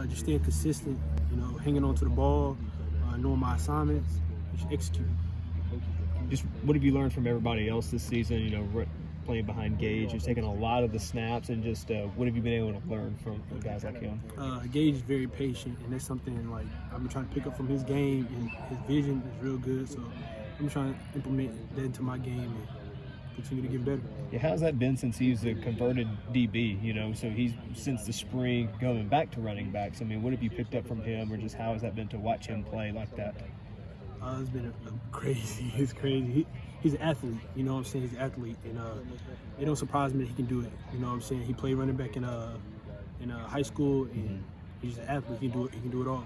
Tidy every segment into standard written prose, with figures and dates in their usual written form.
just staying consistent, hanging on to the ball, knowing my assignments, and just executing. Just what have you learned from everybody else this season? Playing behind Gage, he's taking a lot of the snaps, and just what have you been able to learn from guys like him? Gage is very patient, and that's something like I've been trying to pick up from his game, and his vision is real good. So I'm trying to implement that into my game and continue to get better. Yeah, how's that been since he's a converted DB? So he's since the spring going back to running backs. I mean, what have you picked up from him, or just how has that been to watch him play like that? It's been crazy. It's crazy. He's an athlete. He's an athlete, and it don't surprise me that he can do it. He played running back in high school, and he's an athlete. He can do it all.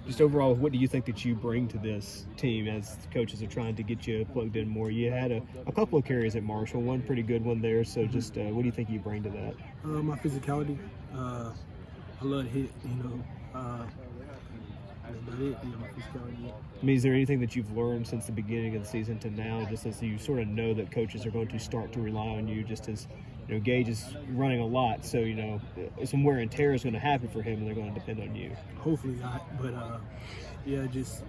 Just overall, what do you think that you bring to this team as coaches are trying to get you plugged in more? You had a couple of carries at Marshall, one pretty good one there. So just what do you think you bring to that? My physicality. I love to hit. That's about it. My physicality. I mean, is there anything that you've learned since the beginning of the season to now, just as you sort of know that coaches are going to start to rely on you, just as Gage is running a lot, so some wear and tear is going to happen for him, and they're going to depend on you. Hopefully not, but just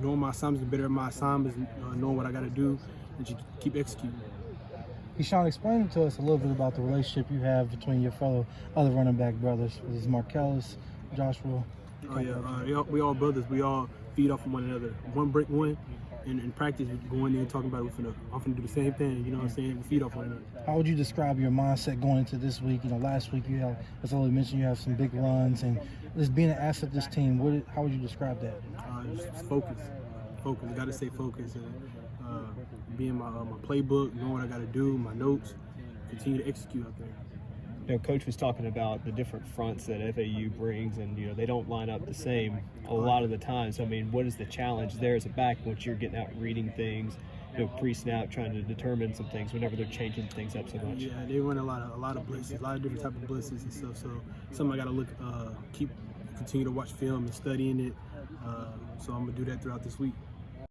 knowing my assignments, better at my assignments, knowing what I got to do, and just keep executing. KeShawn, explain to us a little bit about the relationship you have between your fellow other running back brothers. This is Marcellus, Joshua. We all brothers. We all feed off of one another. One break one, and in practice, we go in there and talk about it. I'm finna do the same thing. You know what I'm saying? We feed off one another. How would you describe your mindset going into this week? Last week you have, as I mentioned, you have some big runs, and just being an asset to this team. How would you describe that? Just focus. Got to stay focused, and be in my playbook, knowing what I got to do, my notes, continue to execute out there. Coach was talking about the different fronts that FAU brings, and they don't line up the same a lot of the time. So I mean, what is the challenge there as a back once you're getting out reading things, pre-snap, trying to determine some things whenever they're changing things up so much? Yeah, they run a lot of blitzes, a lot of different type of blitzes and stuff. So something I got to continue to watch film and studying it. So I'm gonna do that throughout this week.